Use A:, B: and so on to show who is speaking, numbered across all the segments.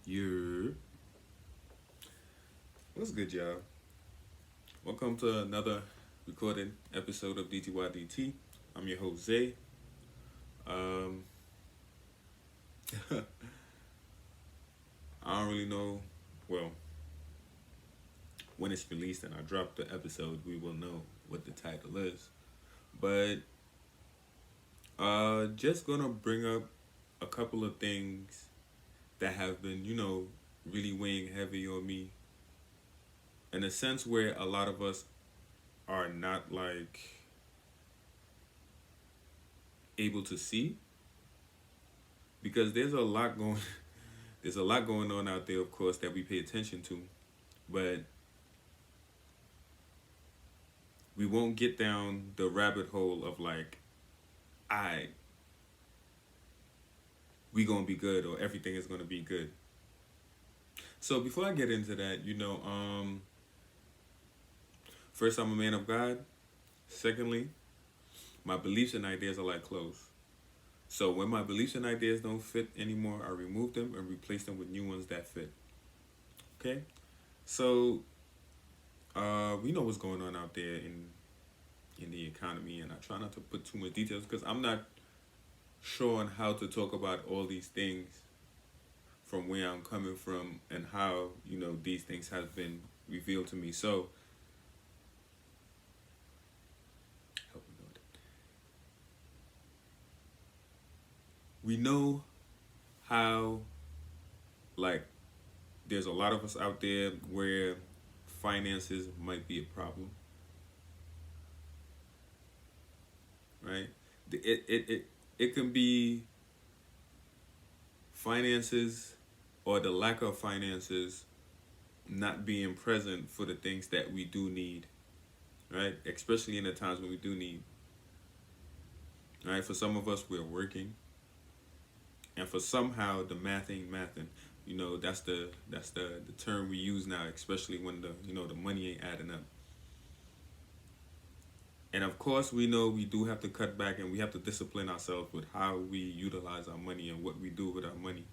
A: You. What's good, y'all? Welcome to another recorded episode of DTYDT. I'm your host, Zay. Um, I don't really know. Well, when it's released and I drop the episode, we will know what the title is. But just gonna bring up a couple of things that have been, really weighing heavy on me in a sense where a lot of us are not like able to see because there's a lot going on out there, of course, that we pay attention to, but we won't get down the rabbit hole of like, I we gonna be good or everything is gonna be good. So before I get into that, first I'm a man of God. Secondly, my beliefs and ideas are like clothes. So when my beliefs and ideas don't fit anymore, I remove them and replace them with new ones that fit. Okay, so we know what's going on out there in the economy, and I try not to put too much details because I'm not sure on how to talk about all these things from where I'm coming from and how these things have been revealed to me. So help me Lord. We know how like there's a lot of us out there where finances might be a problem, right? It can be finances or the lack of finances not being present for the things that we do need, right? Especially in the times when we do need, right? For some of us, we're working, and for somehow the math ain't mathing. That's the term we use now, especially when the money ain't adding up. And of course, we know we do have to cut back and we have to discipline ourselves with how we utilize our money and what we do with our money.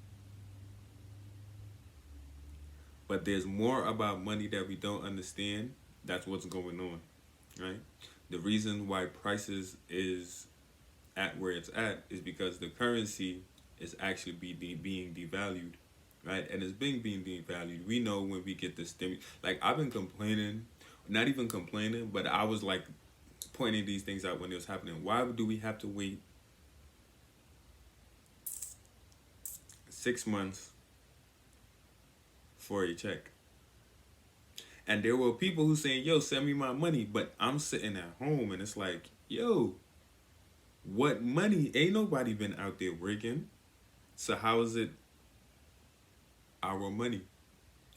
A: But there's more about money that we don't understand. That's what's going on, right? The reason why prices is at where it's at is because the currency is actually being devalued, right? And it's being devalued. We know when we get the stimulus. Like I've been complaining, not even complaining, but I was like pointing these things out when it was happening. Why do we have to wait 6 months for a check? And there were people who saying, "Yo, send me my money," but I'm sitting at home and it's like, "Yo, what money? Ain't nobody been out there working. So how is it our money?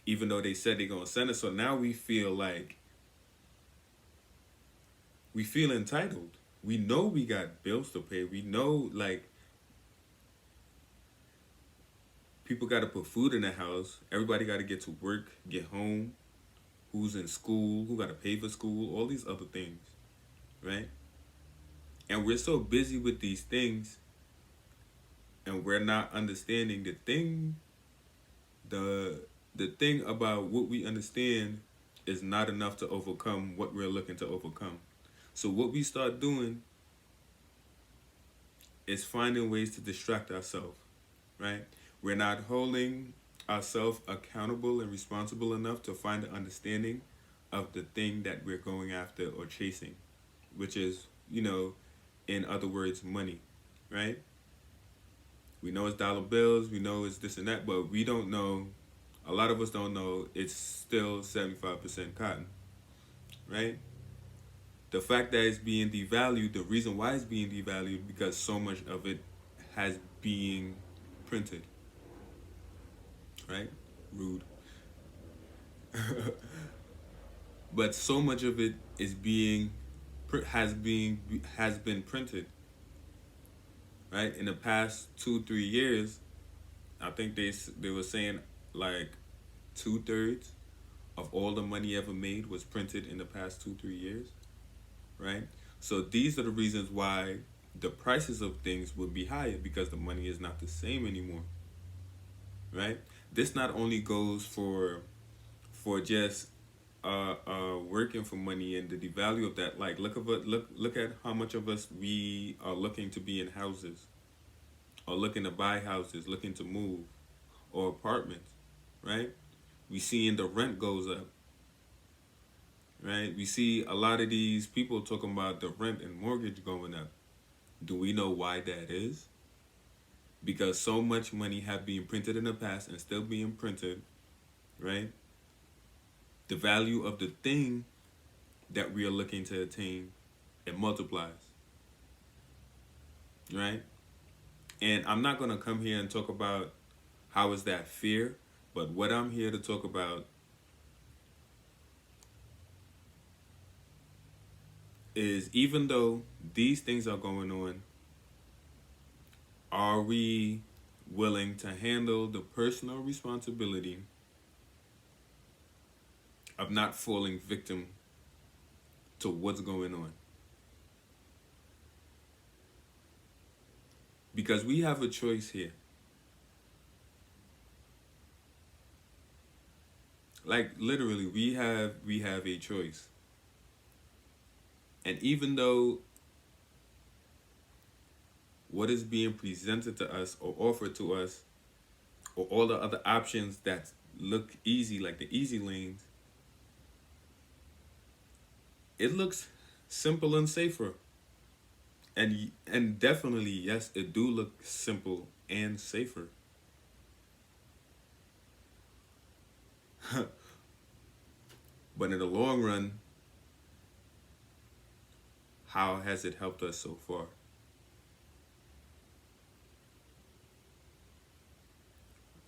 A: Even though they said they're gonna send it, so now we feel entitled. We know we got bills to pay. We know like people got to put food in the house. Everybody got to get to work, get home. Who's in school? Who got to pay for school? All these other things, right? And we're so busy with these things, and we're not understanding the the thing about what we understand is not enough to overcome what we're looking to overcome. So what we start doing is finding ways to distract ourselves, right? We're not holding ourselves accountable and responsible enough to find the understanding of the thing that we're going after or chasing, which is, in other words, money, right? We know it's dollar bills, we know it's this and that, but we don't know, a lot of us don't know it's still 75% cotton, right? The fact that it's being devalued, the reason why it's being devalued, because so much of it has being printed, right? Rude. But so much of it is has been printed, right? In the past 2 3 years, I think they were saying like 2/3 of all the money ever made was printed in the past 2 3 years, right? So these are the reasons why the prices of things would be higher because the money is not the same anymore, right? This not only goes for just working for money and the value of that. Like look at how much of us we are looking to be in houses, or looking to buy houses, looking to move, or apartments, right? We seeing the rent goes up, right? We see a lot of these people talking about the rent and mortgage going up. Do we know why that is? Because so much money have been printed in the past and still being printed, right? The value of the thing that we are looking to attain, it multiplies, right? And I'm not gonna come here and talk about how is that fear, but what I'm here to talk about is, even though these things are going on, are we willing to handle the personal responsibility of not falling victim to what's going on? Because we have a choice here. Like literally, we have a choice. And even though what is being presented to us or offered to us, or all the other options that look easy, like the easy lanes, it looks simple and safer. And definitely, yes, it do look simple and safer. But in the long run, how has it helped us so far?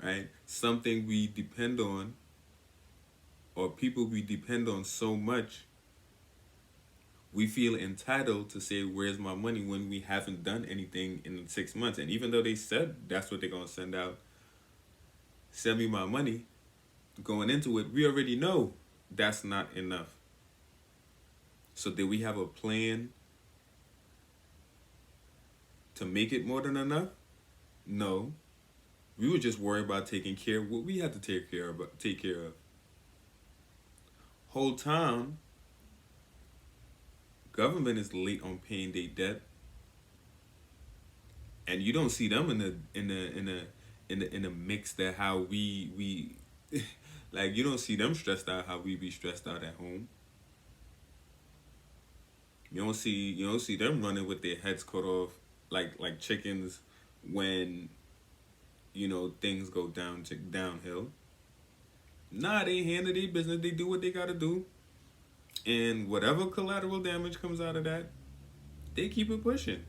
A: Right? Something we depend on, or people we depend on so much, we feel entitled to say, where's my money, when we haven't done anything in 6 months. And even though they said that's what they're going to send out, send me my money, going into it, we already know that's not enough. So did we have a plan to make it more than enough? No. We were just worried about taking care of what we had to take care of. Whole time, government is late on paying their debt, and you don't see them in the mix that how we like, you don't see them stressed out how we be stressed out at home. You don't see them running with their heads cut off like chickens when things go downhill. Nah, they handle their business. They do what they gotta do, and whatever collateral damage comes out of that, they keep it pushing.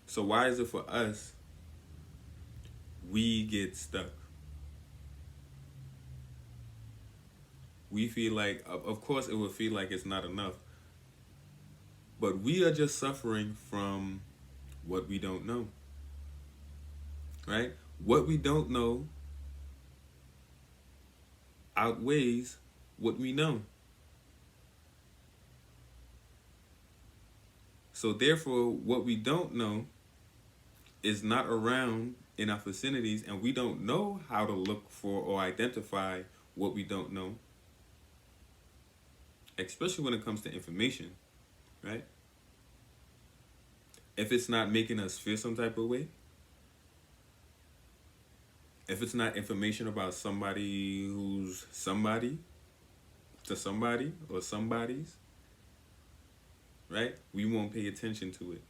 A: So why is it for us we get stuck? We feel like, of course, it would feel like it's not enough, but we are just suffering from what we don't know, right? What we don't know outweighs what we know. So therefore, what we don't know is not around in our vicinities, and we don't know how to look for or identify what we don't know, especially when it comes to information, right? If it's not making us feel some type of way, if it's not information about somebody who's somebody to somebody or somebody's, right? We won't pay attention to it.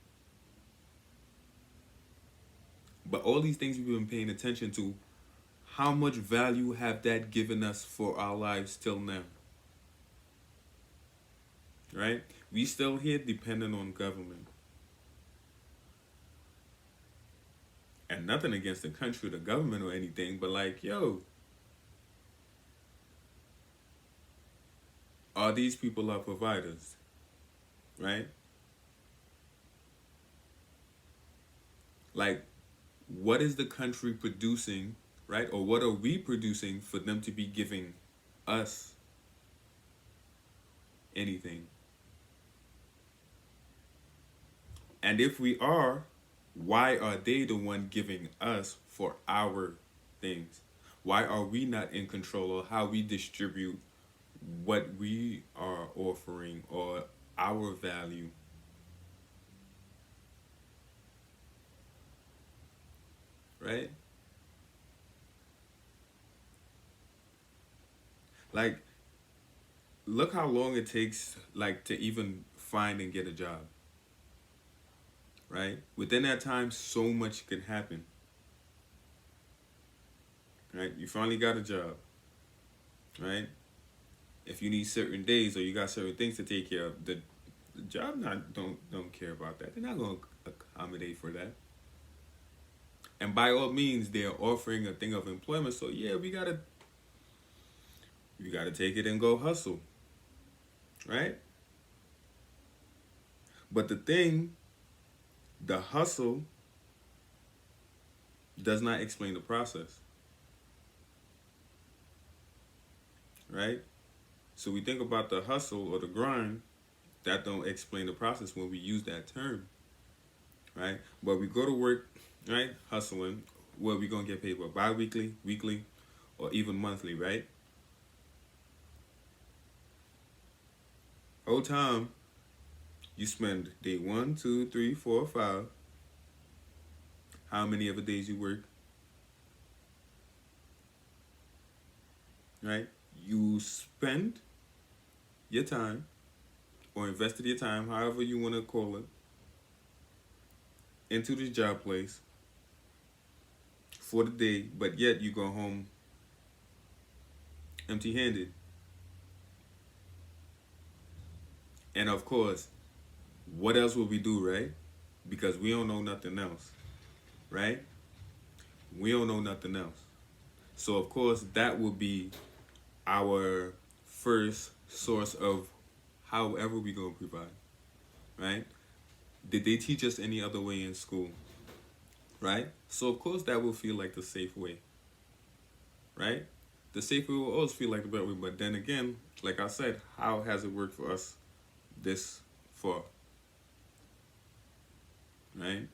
A: But all these things we've been paying attention to, how much value have that given us for our lives till now? Right? We still here dependent on government. And nothing against the country, the government, or anything, but like, yo, are these people our providers? Right? Like, what is the country producing, right? Or what are we producing for them to be giving us anything? And if we are, Why are they the one giving us for our things? Why are we not in control of how we distribute what we are offering or our value, right? Like, look how long it takes, like, to even find and get a job, right? Within that time, so much can happen, right? You finally got a job, right? If you need certain days or you got certain things to take care of, the job not don't care about that. They're not going to accommodate for that. And by all means, they're offering a thing of employment. So yeah, we gotta take it and go hustle, right? But the hustle does not explain the process, right? So we think about the hustle or the grind, that don't explain the process when we use that term, right? But we go to work, right, hustling, what we gonna get paid for? Bi-weekly, weekly, or even monthly, right? Whole time you spend day one, two, three, four, five, how many of the days you work, right? You spend your time or invested your time, however you want to call it, into this job place for the day, but yet you go home empty handed. And of course, what else would we do, right? Because we don't know nothing else, right? We don't know nothing else. So, of course, that would be our first source of however we going to provide, right? Did they teach us any other way in school, right? So, of course, that will feel like the safe way, right? The safe way will always feel like the better way. But then again, like I said, how has it worked for us this far, right?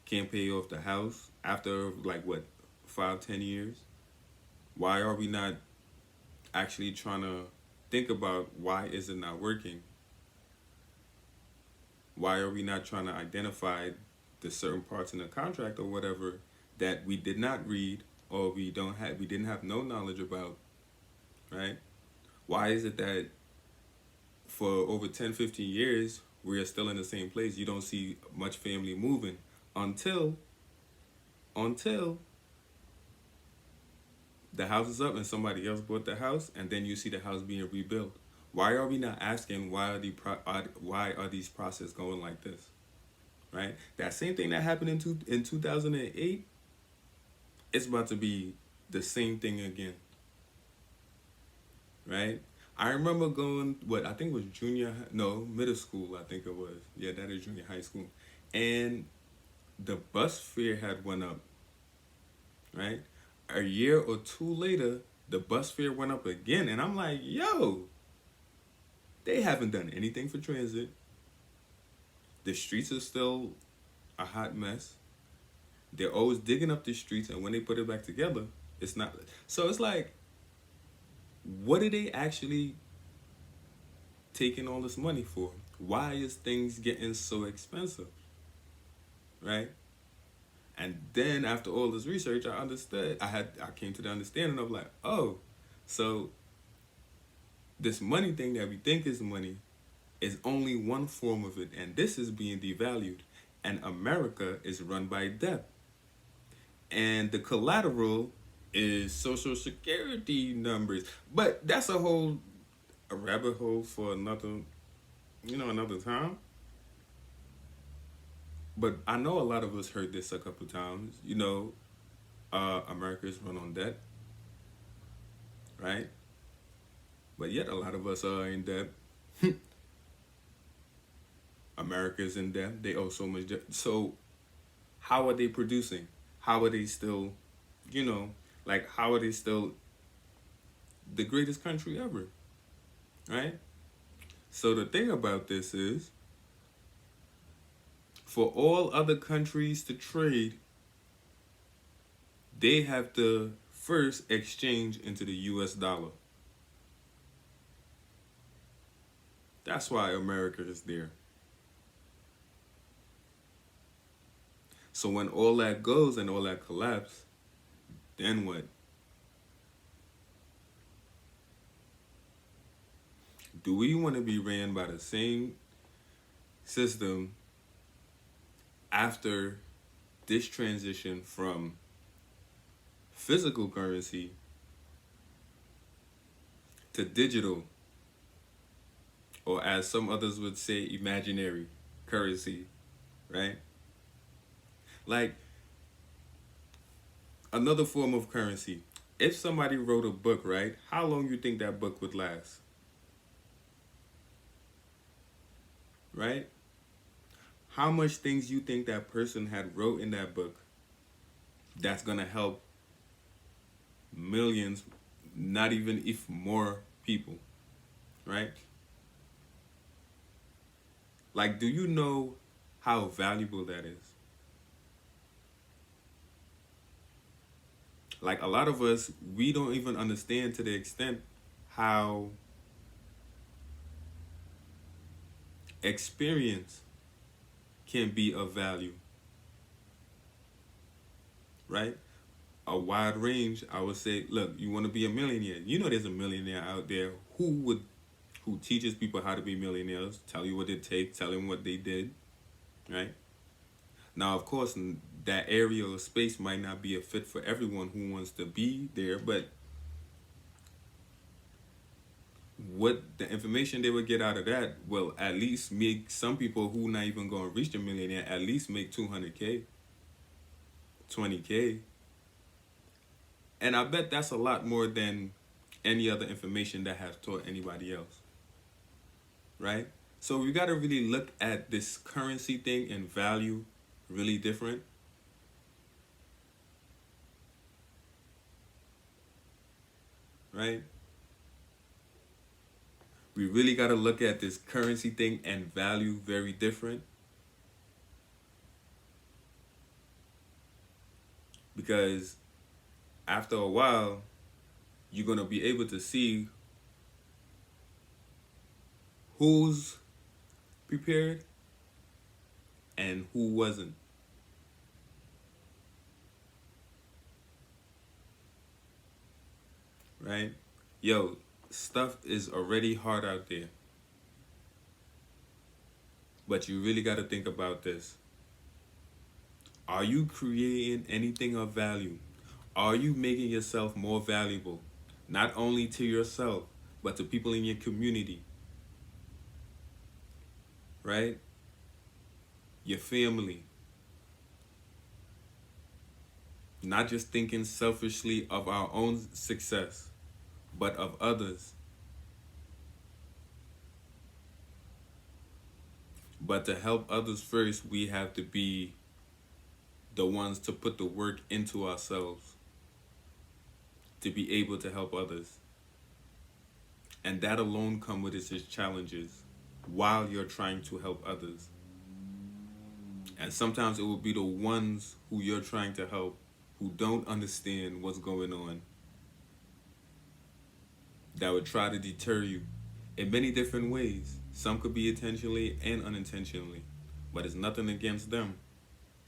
A: Can't pay off the house after like what, 5, 10 years? Why are we not actually trying to think about why is it not working? Why are we not trying to identify the certain parts in the contract or whatever that we did not read or we didn't have no knowledge about, right? Why is it that for over 10, 15 years we are still in the same place? You don't see much family moving until until the house is up and somebody else bought the house, and then you see the house being rebuilt. Why are we not asking why are these processes going like this? Right? That same thing that happened in 2008, it's about to be the same thing again. Right? I remember going, what I think was no, middle school. I think it was. Yeah, that is junior high school, and the bus fare had went up. Right? A year or two later, the bus fare went up again, and I'm like, yo, they haven't done anything for transit. The streets are still a hot mess. They're always digging up the streets, and when they put it back together, it's not. So it's like, what are they actually taking all this money for? Why is things getting so expensive? Right? And then after all this research, I understood. I came to the understanding of like, oh, so this money thing that we think is money is only one form of it, and this is being devalued. And America is run by debt. And the collateral is social security numbers. But that's a rabbit hole for another time. But I know a lot of us heard this a couple times. America is run on debt, right? But yet a lot of us are in debt. America is in debt. They owe so much debt. So how are they producing? How are they still, how are they still the greatest country ever, right? So the thing about this is, For all other countries to trade, they have to first exchange into the US dollar. That's why America is there. So when all that goes and all that collapse, then what? Do we want to be ran by the same system after this transition from physical currency to digital, or as some others would say, imaginary currency, right? Like another form of currency. If somebody wrote a book, right, how long you think that book would last? Right? How much things you think that person had wrote in that book that's gonna help millions, not even if more people, right? Like, do you know how valuable that is? Like, a lot of us, we don't even understand to the extent how experience can be of value, right? A wide range, I would say, look, you want to be a millionaire. You know there's a millionaire out there who teaches people how to be millionaires, tell you what it takes, tell them what they did, right? Now, of course, that area or space might not be a fit for everyone who wants to be there, but what the information they would get out of that will at least make some people who not even going to reach the millionaire at least make 200K, 20K. And I bet that's a lot more than any other information that has taught anybody else, right? So we got to really look at this currency thing and value really different. Right? We really got to look at this currency thing and value very different. Because after a while, you're going to be able to see who's prepared and who wasn't. Right? Yo, stuff is already hard out there. But you really got to think about this. Are you creating anything of value? Are you making yourself more valuable? Not only to yourself, but to people in your community. Right? Your family. Not just thinking selfishly of our own success, but of others. But to help others first, we have to be the ones to put the work into ourselves to be able to help others. And that alone comes with its challenges while you're trying to help others. And sometimes it will be the ones who you're trying to help who don't understand what's going on that would try to deter you in many different ways. Some could be intentionally and unintentionally, but it's nothing against them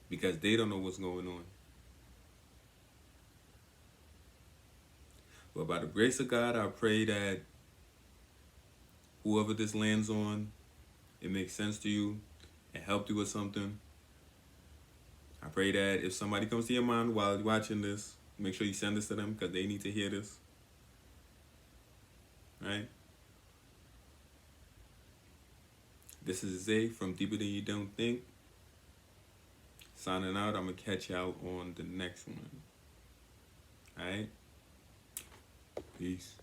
A: because they don't know what's going on. But by the grace of God, I pray that whoever this lands on, it makes sense to you and helped you with something. I pray that if somebody comes to your mind while you're watching this, make sure you send this to them because they need to hear this. Right? This is Zay from Deeper Than You Don't Think. Signing out. I'm going to catch y'all on the next one. Alright? Peace.